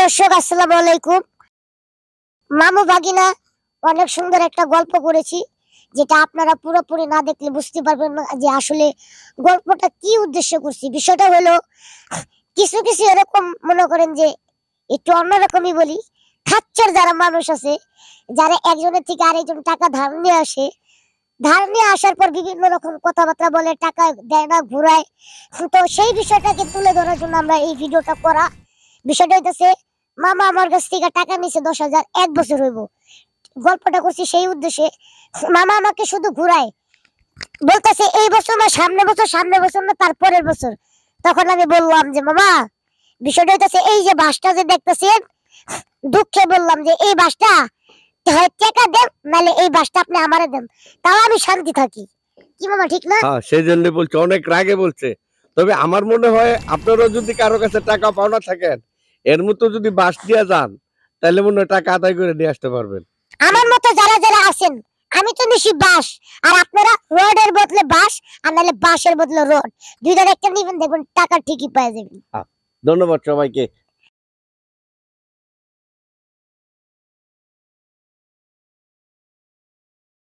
দর্শক আসসালামু আলাইকুম। মামু ভাগিনা অনেক সুন্দর একটা গল্প করেছি, যেটা আপনারা পুরোপুরি না দেখলে বুঝতে পারবেন না যে আসলে গল্পটা কি উদ্দেশ্য করছি। বিষয়টা হলো কিছু কিছু এরকম মনে করেন যে একটু অন্যরকমই বলি, খাচ্চার যারা মানুষ আছে, যারা একজনের থেকে আরেকজন টাকা ধার নিয়ে আসে, ধার নিয়ে আসার পর বিভিন্ন রকম কথাবার্তা বলে, টাকা দেয় না, ঘুরায়। তো সেই বিষয়টাকে তুলে ধরার জন্য আমরা এই ভিডিওটা করা। বিষয়টা হইতেছে, মামা আমার কাছ থেকে টাকা নিছে 10,000, 1 বছর হইব। গল্পটা করছি সেই উদ্দেশ্যে। মামা আমাকে শুধু ঘুরায়, বলতেছে এই বছর না সামনে বছর, সামনে বছর না তারপরের বছর। তখন আমি বললাম যে মামা, বিষয়টা হইতেছে এই যে বাসটা যে দেখতেছেন, দুঃখে বললাম যে এই বাসটা হয় টাকা দেন, নাহলে এই বাসটা আপনি আমারে দেন, তাও আমি শান্তি থাকি। কি মামা, ঠিক না? হ্যাঁ, সেই জন্য বলছে, অনেক রাগে বলছে। তবে আমার মনে হয় আপনারা যদি কারো কাছে টাকা পাওনা থাকেন, এর মতো যদি বাস দিয়া যান, তাহলে মনে হয় টাকা আদায় করে নিয়ে আসতে পারবেন। আমার মতো যারা যারা আছেন, আমি তো নিছি বাস, আর আপনারা রোডের বদলে বাস, আর নাহলে বাসের বদলে রোড, দুইটার একটা নিবেন, দেখবেন টাকা ঠিকই পাওয়া যাবে। ধন্যবাদ সবাইকে।